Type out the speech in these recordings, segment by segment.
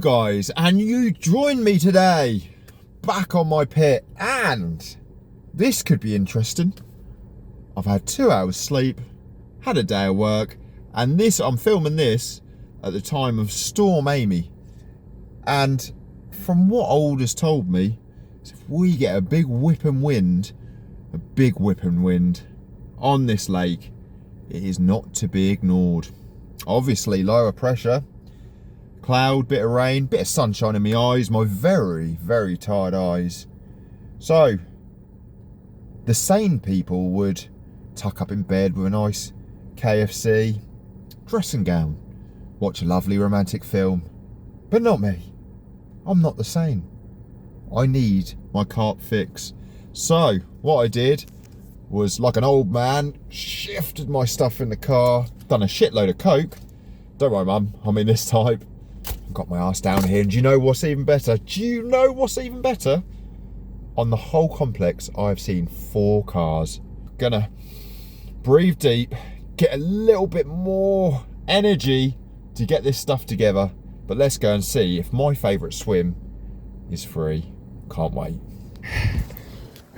Guys, and you join me today back on my pit, and this could be interesting. I've had 2 hours sleep, had a day of work, and I'm filming this at the time of Storm Amy. And from what Old has told me, if we get a big whipping wind on this lake, it is not to be ignored. Obviously lower pressure, cloud, bit of rain, bit of sunshine in my eyes, my very, very tired eyes. So, the sane people would tuck up in bed with a nice KFC, dressing gown, watch a lovely romantic film. But not me. I'm not the sane. I need my carp fix. So, what I did was, like an old man, shifted my stuff in the car, done a shitload of coke. Don't worry, Mum, I'm in this type. Got my ass down here, and do you know what's even better? On the whole complex, I've seen 4 cars. Gonna breathe deep, get a little bit more energy to get this stuff together. But let's go and see if my favourite swim is free. Can't wait.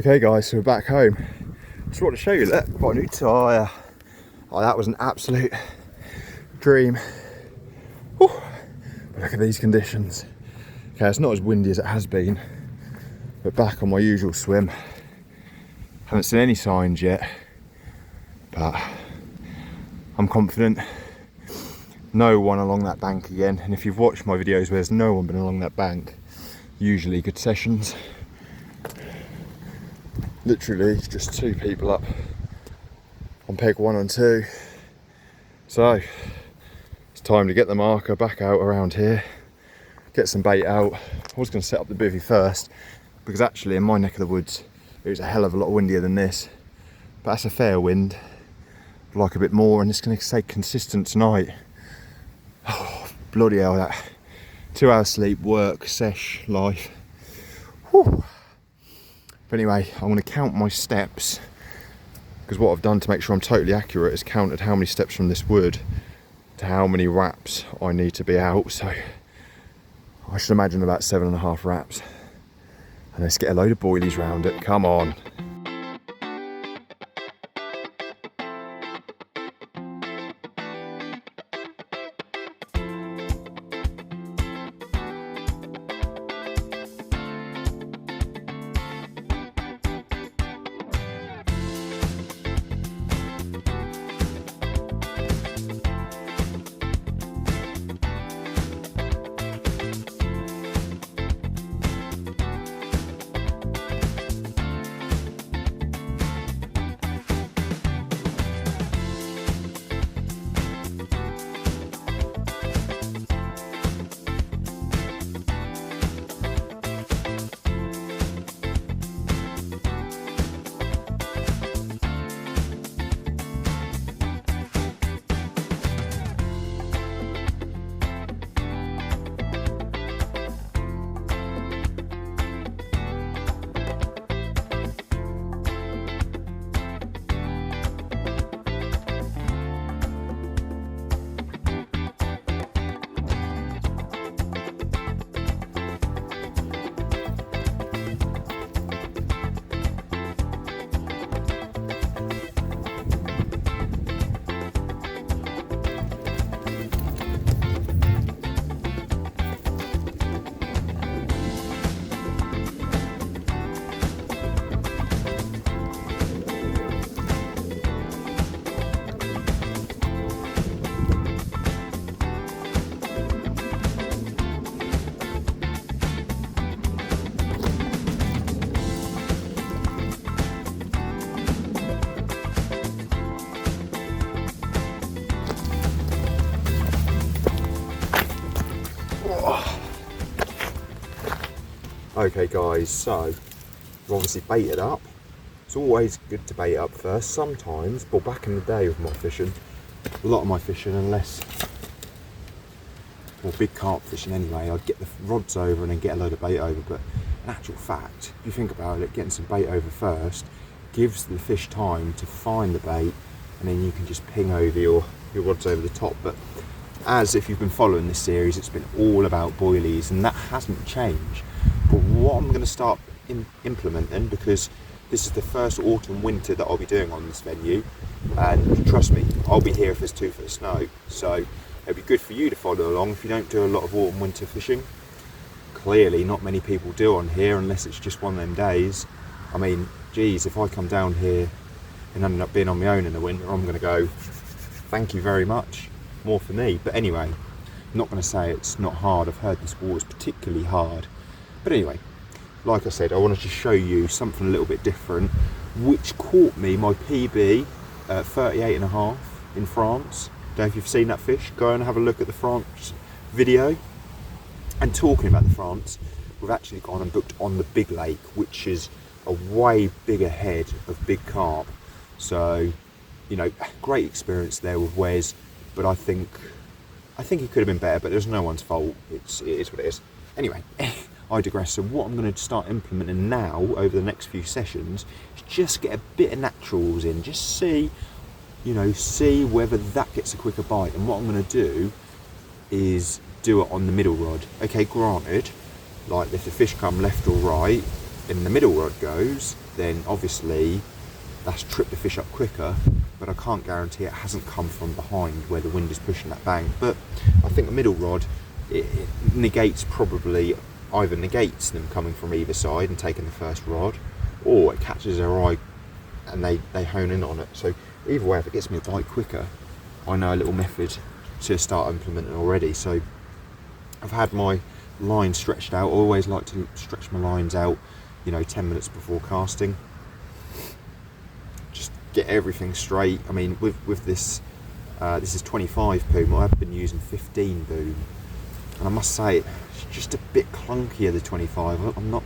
Okay guys, so we're back home. Just want to show you that. Got a new tyre. Oh, that was an absolute dream. Whew. Look at these conditions. Okay, it's not as windy as it has been, but back on my usual swim. Haven't seen any signs yet, but I'm confident. No one along that bank again, and if you've watched my videos where there's no one been along that bank, usually good sessions. Literally just 2 people up on peg 1 and 2. So it's time to get the marker back out around here, get some bait out. I was going to set up the bivvy first, because actually in my neck of the woods it was a hell of a lot windier than this, but that's a fair wind. I'd like a bit more, and it's going to stay consistent tonight. Oh, bloody hell, that 2 hours sleep, work, sesh, life. Whew. But anyway, I'm going to count my steps, because what I've done to make sure I'm totally accurate is counted how many steps from this wood to how many wraps I need to be out. So I should imagine about 7.5 wraps. And let's get a load of boilies round it. Come on. Okay guys, so we've obviously baited up. It's always good to bait up first. Sometimes, well, back in the day with my fishing, a lot of my fishing, unless, well, big carp fishing anyway, I'd get the rods over and then get a load of bait over. But in actual fact, if you think about it, getting some bait over first gives the fish time to find the bait, and then you can just ping over your rods over the top. But as if you've been following this series, it's been all about boilies, and that hasn't changed. But what I'm going to start implementing, because this is the first autumn winter that I'll be doing on this venue, and trust me, I'll be here if there's 2 foot of snow, so it'd be good for you to follow along if you don't do a lot of autumn winter fishing. Clearly not many people do on here unless it's just one of them days. I mean, geez, if I come down here and end up being on my own in the winter, I'm going to go, thank you very much, more for me. But anyway, I'm not going to say it's not hard. I've heard this water's particularly hard. But anyway, like I said, I wanted to show you something a little bit different, which caught me my PB at 38.5 in France. Don't know if you've seen that fish. Go and have a look at the France video. And talking about the France, we've actually gone and booked on the big lake, which is a way bigger head of big carp. So, you know, great experience there with Wes, but I think it could have been better, but there's no one's fault. It is what it is. Anyway, I digress. So what I'm going to start implementing now over the next few sessions is just get a bit of naturals in, just see whether that gets a quicker bite. And what I'm going to do is do it on the middle rod. Okay, granted, like if the fish come left or right and the middle rod goes, then obviously that's tripped the fish up quicker, but I can't guarantee it hasn't come from behind where the wind is pushing that bank. But I think the middle rod, it either negates them coming from either side and taking the first rod, or it catches their eye and they hone in on it. So either way, if it gets me a bite quicker, I know a little method to start implementing already. So I've had my line stretched out. I always like to stretch my lines out, 10 minutes before casting. Just get everything straight. I mean, with this, this is 25 boom. I've been using 15 boom, and I must say it's just a bit clunkier the 25. I'm not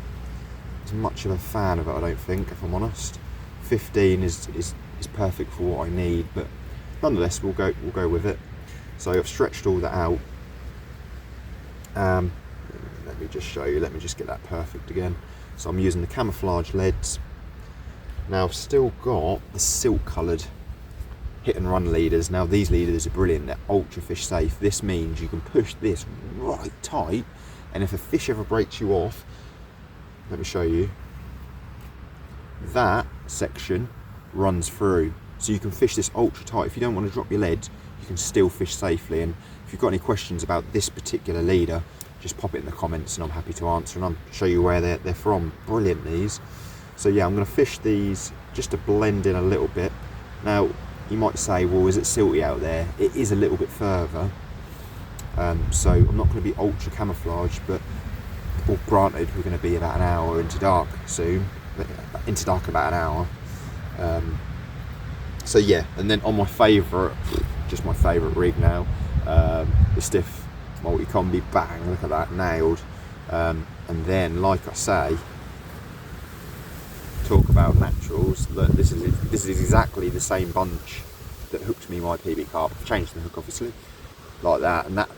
as much of a fan of it, I don't think, if I'm honest. 15 is perfect for what I need, but nonetheless we'll go with it. So I've stretched all that out. Let me just show you, let me just get that perfect again. So I'm using the camouflage leads. Now I've still got the silk coloured hit and run leaders. Now these leaders are brilliant, they're ultra fish safe. This means you can push this right tight, and if a fish ever breaks you off, let me show you, that section runs through. So you can fish this ultra tight. If you don't want to drop your lead, you can still fish safely. And if you've got any questions about this particular leader, just pop it in the comments and I'm happy to answer, and I'll show you where they're from. Brilliant, these. So yeah, I'm going to fish these just to blend in a little bit. Now you might say, well, is it silty out there? It is a little bit further, so I'm not going to be ultra camouflaged, but well, granted, we're going to be about an hour into dark soon, into dark about an hour. So yeah, and then on my favourite, just my favourite rig now, the stiff multi-combi, bang, look at that, nailed. And then, like I say, talk about naturals, that this is exactly the same bunch that hooked me my PB carp. I've changed the hook obviously, like that, and that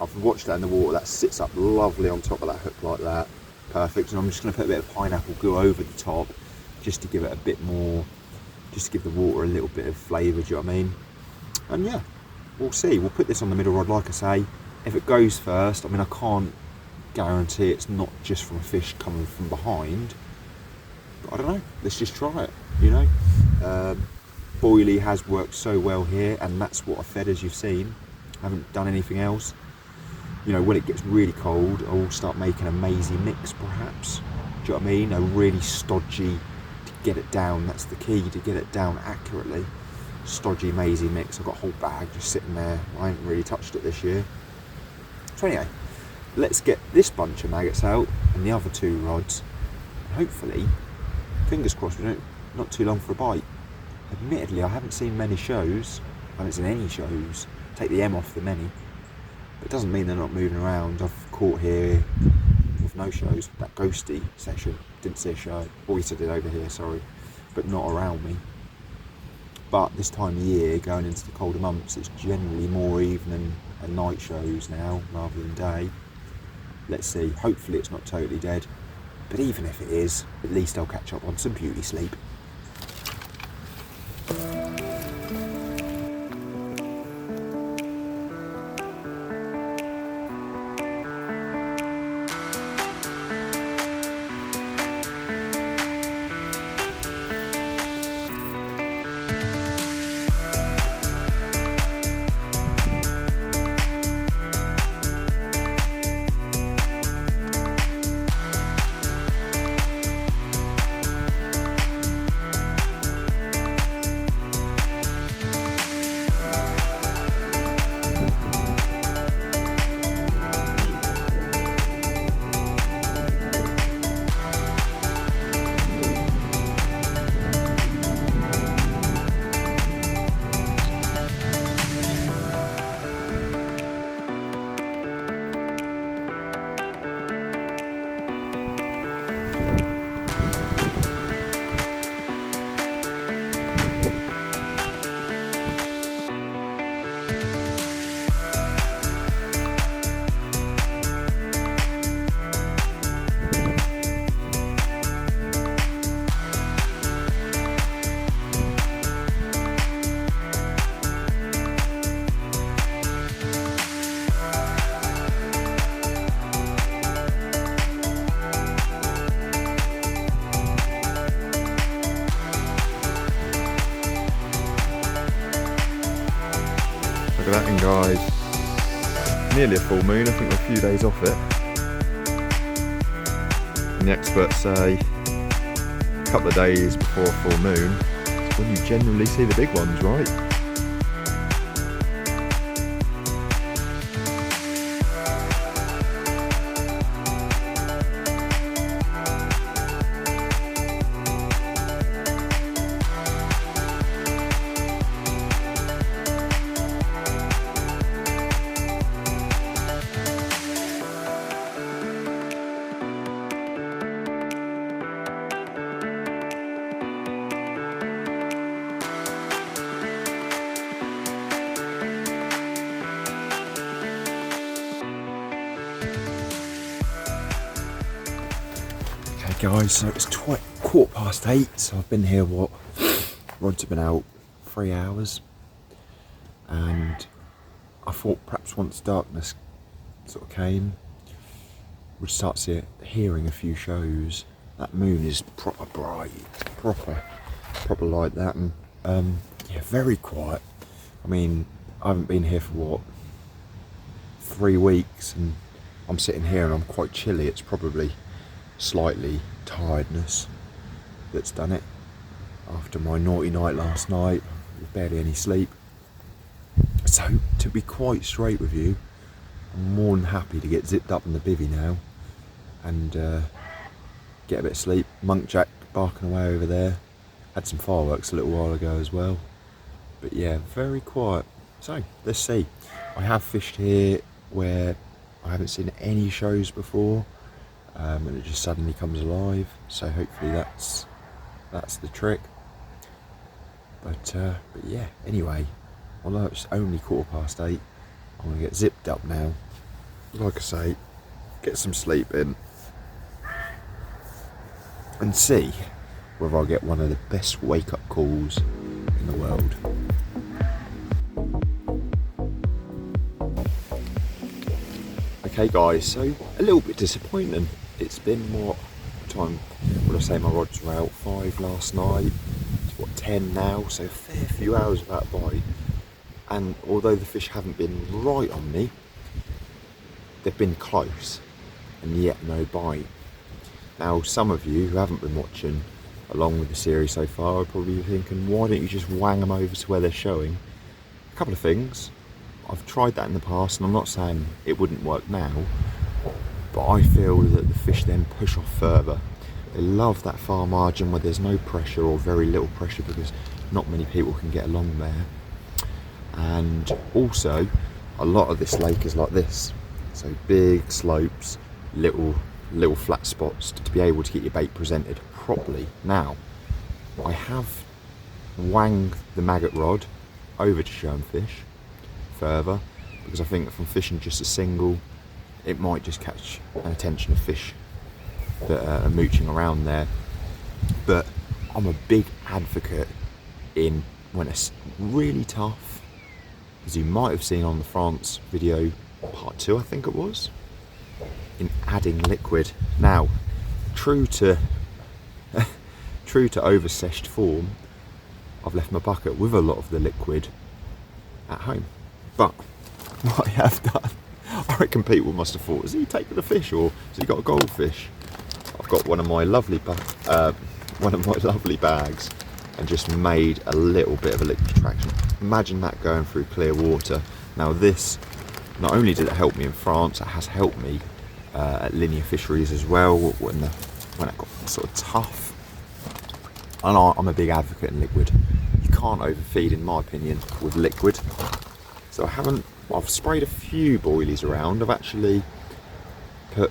I've watched that in the water, that sits up lovely on top of that hook like that, perfect. And I'm just going to put a bit of pineapple goo over the top, just to give it a bit more, just to give the water a little bit of flavour, do you know what I mean? And yeah, we'll see. We'll put this on the middle rod, like I say. If it goes first, I mean, I can't guarantee it's not just from a fish coming from behind, but I don't know, let's just try it, Boilie has worked so well here, and that's what I fed, as you've seen. I haven't done anything else. When it gets really cold, I will start making a mazy mix perhaps, do you know what I mean? A really stodgy, to get it down, that's the key, to get it down accurately. Stodgy mazy mix. I've got a whole bag just sitting there. I haven't really touched it this year. So anyway, let's get this bunch of maggots out and the other 2 rods. Hopefully, fingers crossed, we don't, not too long for a bite. Admittedly, I haven't seen many shows. I haven't seen any shows. Take the M off the many. But it doesn't mean they're not moving around. I've caught here with no shows. That ghosty session, didn't see a show. Always did over here, sorry, but not around me. But this time of year, going into the colder months, it's generally more evening and night shows now rather than day. Let's see, hopefully it's not totally dead, but even if it is, at least I'll catch up on some beauty sleep. And guys, nearly a full moon. I think we're a few days off it. And the experts say a couple of days before a full moon is when you generally see the big ones, right? Guys, so it's 8:15, so I've been here, rods have been out 3 hours, and I thought perhaps once darkness sort of came, we'd start hearing a few shows. That moon is proper bright, proper like that, and yeah, very quiet. I mean, I haven't been here for 3 weeks, and I'm sitting here and I'm quite chilly. It's probably slightly tiredness that's done it after my naughty night last night with barely any sleep. So to be quite straight with you, I'm more than happy to get zipped up in the bivvy now and get a bit of sleep. Monk Jack barking away over there, had some fireworks a little while ago as well, but yeah, very quiet. So let's see. I have fished here where I haven't seen any shows before, and it just suddenly comes alive, so hopefully that's the trick. But yeah, anyway, although it's only 8:15, I'm going to get zipped up now, like I say, get some sleep in, and see whether I get one of the best wake up calls in the world. Okay guys, so a little bit disappointing. It's been what time would I say my rods were out? 5 last night, it's 10 now, so a fair few hours without a bite. And although the fish haven't been right on me, they've been close, and yet no bite. Now some of you who haven't been watching along with the series so far are probably thinking, why don't you just wang them over to where they're showing? A couple of things. I've tried that in the past, and I'm not saying it wouldn't work now, but I feel that the fish then push off further. They love that far margin where there's no pressure or very little pressure, because not many people can get along there. And also, a lot of this lake is like this, so big slopes, little flat spots to be able to get your bait presented properly. Now, I have wanged the maggot rod over to show 'em fish further, because I think from fishing just a single, it might just catch an attention of fish that are mooching around there. But I'm a big advocate in when it's really tough, as you might have seen on the France video part 2, I think it was, in adding liquid. Now, true to overseshed form, I've left my bucket with a lot of the liquid at home. But what I have done, I reckon people must have thought, has he taken a fish or has he got a goldfish? I've got one of my lovely bags and just made a little bit of a liquid attraction. Imagine that going through clear water. Now this, not only did it help me in France, it has helped me at linear fisheries as well when it got sort of tough. And I'm a big advocate in liquid. You can't overfeed, in my opinion, with liquid. So I've sprayed a few boilies around. I've actually put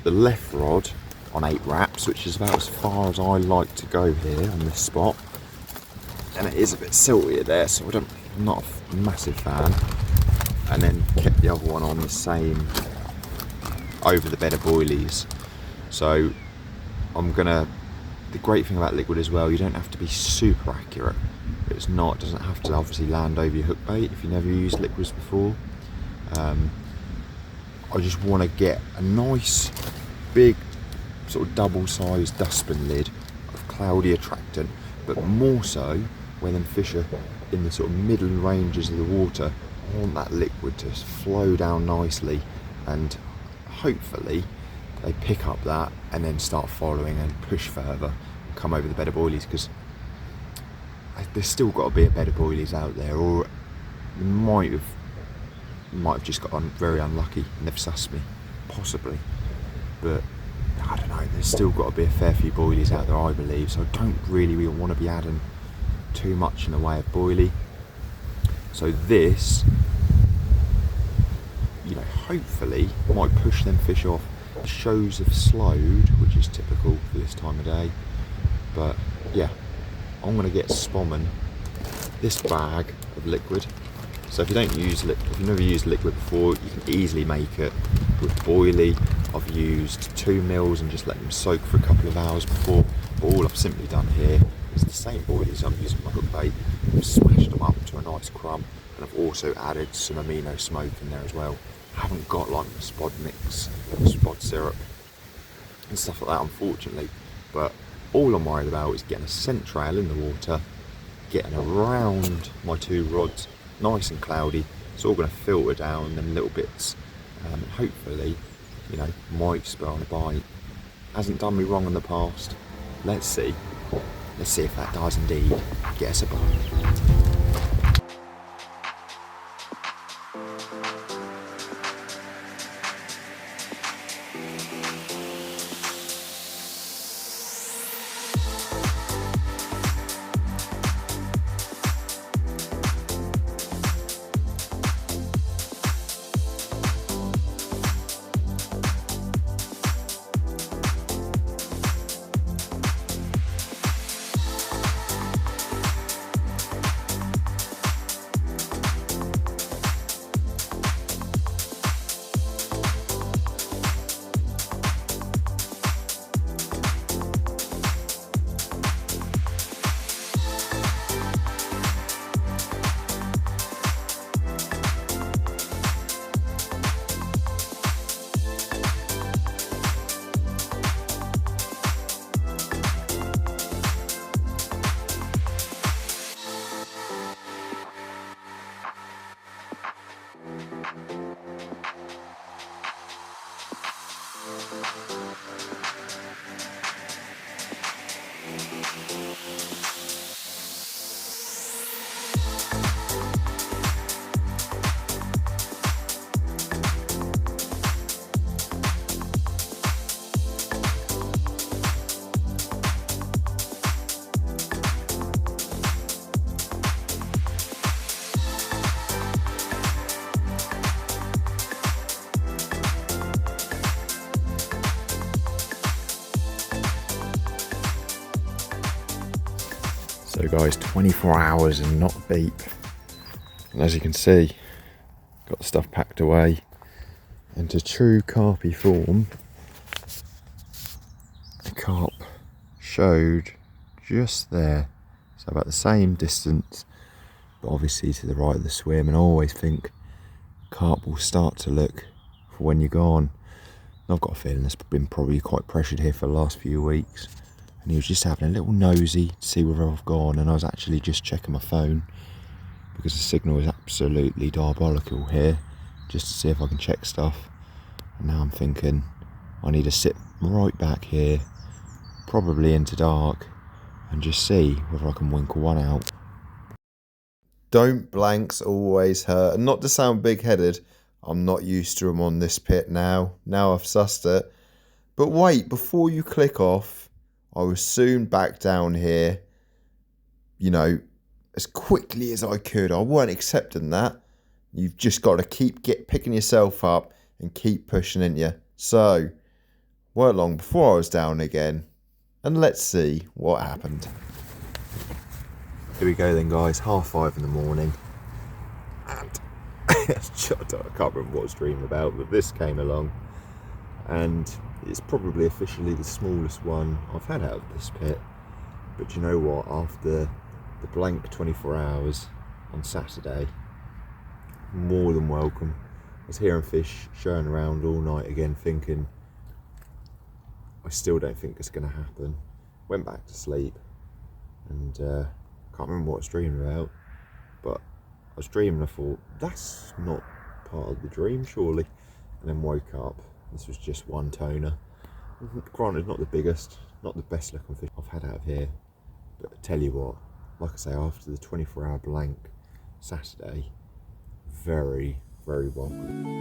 the left rod on 8 wraps, which is about as far as I like to go here on this spot. And it is a bit siltier there, so I'm not a massive fan. And then kept the other one on the same, over the bed of boilies. So the great thing about liquid as well, you don't have to be super accurate. It doesn't have to obviously land over your hook bait if you never used liquids before. I just want to get a nice big sort of double-sized dustbin lid of cloudy attractant, but more so when them fish are in the sort of middle ranges of the water. I I want that liquid to flow down nicely, and hopefully they pick up that and then start following and push further, come over the bed of boilies, because there's still got to be a bed of boilies out there, or they might have just got very unlucky and they've sussed me, possibly. But I don't know, there's still got to be a fair few boilies out there, I believe, so I don't really want to be adding too much in the way of boilie. So this, you know, hopefully might push them fish off. The shows have slowed, which is typical for this time of day, but yeah, I'm going to get spomming this bag of liquid. So if you don't use if you've never used liquid before, you can easily make it with boilie. I've used 2 mils and just let them soak for a couple of hours before. But all I've simply done here is the same boilies I'm using my hook bait. I've smashed them up to a nice crumb, and I've also added some amino smoke in there as well. I haven't got like the spod mix, spod syrup and stuff like that, unfortunately. But all I'm worried about is getting a scent trail in the water, getting around my 2 rods, nice and cloudy. It's all going to filter down them little bits. Hopefully, you know, might spur on a bite. Hasn't done me wrong in the past. Let's see. Let's see if that does indeed get us a bite. So guys, 24 hours and not a beep. And as you can see, got the stuff packed away into true carpy form. The carp showed just there, so about the same distance, but obviously to the right of the swim. And I always think carp will start to look for when you're gone. And I've got a feeling it's been probably quite pressured here for the last few weeks. And he was just having a little nosy to see whether I've gone, and I was actually just checking my phone because the signal is absolutely diabolical here, just to see if I can check stuff. And now I'm thinking I need to sit right back here, probably into dark, and just see whether I can winkle one out. Don't blanks always hurt? And not to sound big-headed, I'm not used to them on this pit now. Now I've sussed it. But wait, before you click off, I was soon back down here, you know, as quickly as I could. I weren't accepting that. You've just got to keep picking yourself up and keep pushing, ain't you? So, weren't long before I was down again. And let's see what happened. Here we go then, guys. 5:30 in the morning. And I can't remember what I was dreaming about, but this came along. And it's probably officially the smallest one I've had out of this pit. But you know what? After the blank 24 hours on Saturday, more than welcome. I was hearing fish showing around all night again, thinking, I still don't think it's going to happen. Went back to sleep and can't remember what I was dreaming about, but was dreaming, I thought, that's not part of the dream, surely. And then woke up. This was just one toner. Granted, not the biggest, not the best looking fish I've had out of here. But I tell you what, like I say, after the 24-hour blank Saturday, very, very welcome.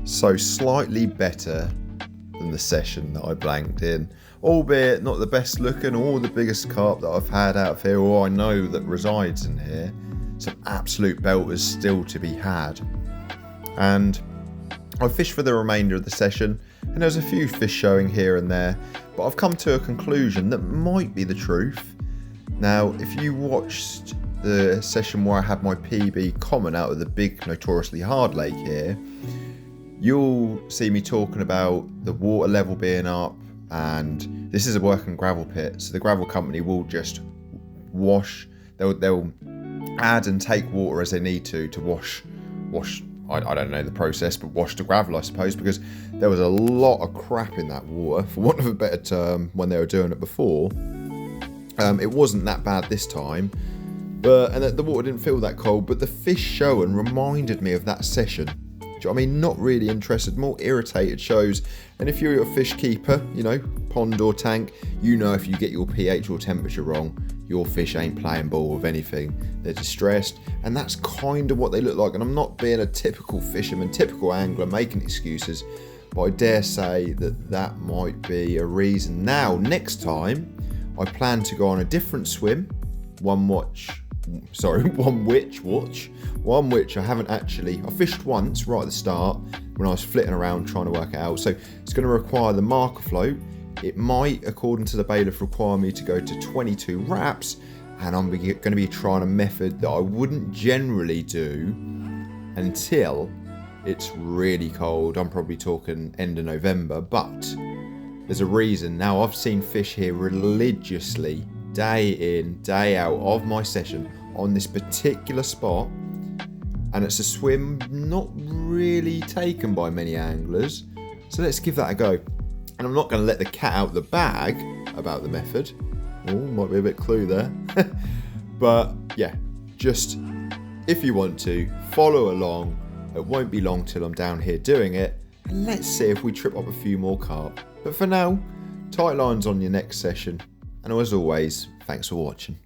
So slightly better than the session that I blanked in, albeit not the best looking or the biggest carp that I've had out of here, or I know that resides in here. Some absolute belters still to be had. And I fished for the remainder of the session, and there's a few fish showing here and there, but I've come to a conclusion that might be the truth. Now, if you watched the session where I had my PB common out of the big notoriously hard lake here, you'll see me talking about the water level being up, and this is a working gravel pit, so the gravel company will just wash, they'll add and take water as they need to wash, I don't know the process, but wash the gravel, I suppose, because there was a lot of crap in that water, for want of a better term, when they were doing it before. It wasn't that bad this time, and the water didn't feel that cold, but the fish showing reminded me of that session. Do you know what I mean? Not really interested, more irritated shows. And if you're a fish keeper, you know, pond or tank, you know if you get your pH or temperature wrong, your fish ain't playing ball with anything. They're distressed, and that's kind of what they look like. And I'm not being a typical fisherman, typical angler, making excuses, but I dare say that that might be a reason. Now, next time, I plan to go on a different swim, one which I haven't actually, I fished once right at the start when I was flitting around trying to work it out, so it's going to require the marker float. It might, according to the bailiff, require me to go to 22 wraps, and I'm going to be trying a method that I wouldn't generally do until it's really cold. I'm probably talking end of November, but there's a reason. Now, I've seen fish here religiously day in, day out of my session on this particular spot, and it's a swim not really taken by many anglers, so let's give that a go. And I'm not going to let the cat out the bag about the method. Oh, might be a bit clue there. But yeah, just if you want to, follow along. It won't be long till I'm down here doing it, and let's see if we trip up a few more carp. But for now, tight lines on your next session. And as always, thanks for watching.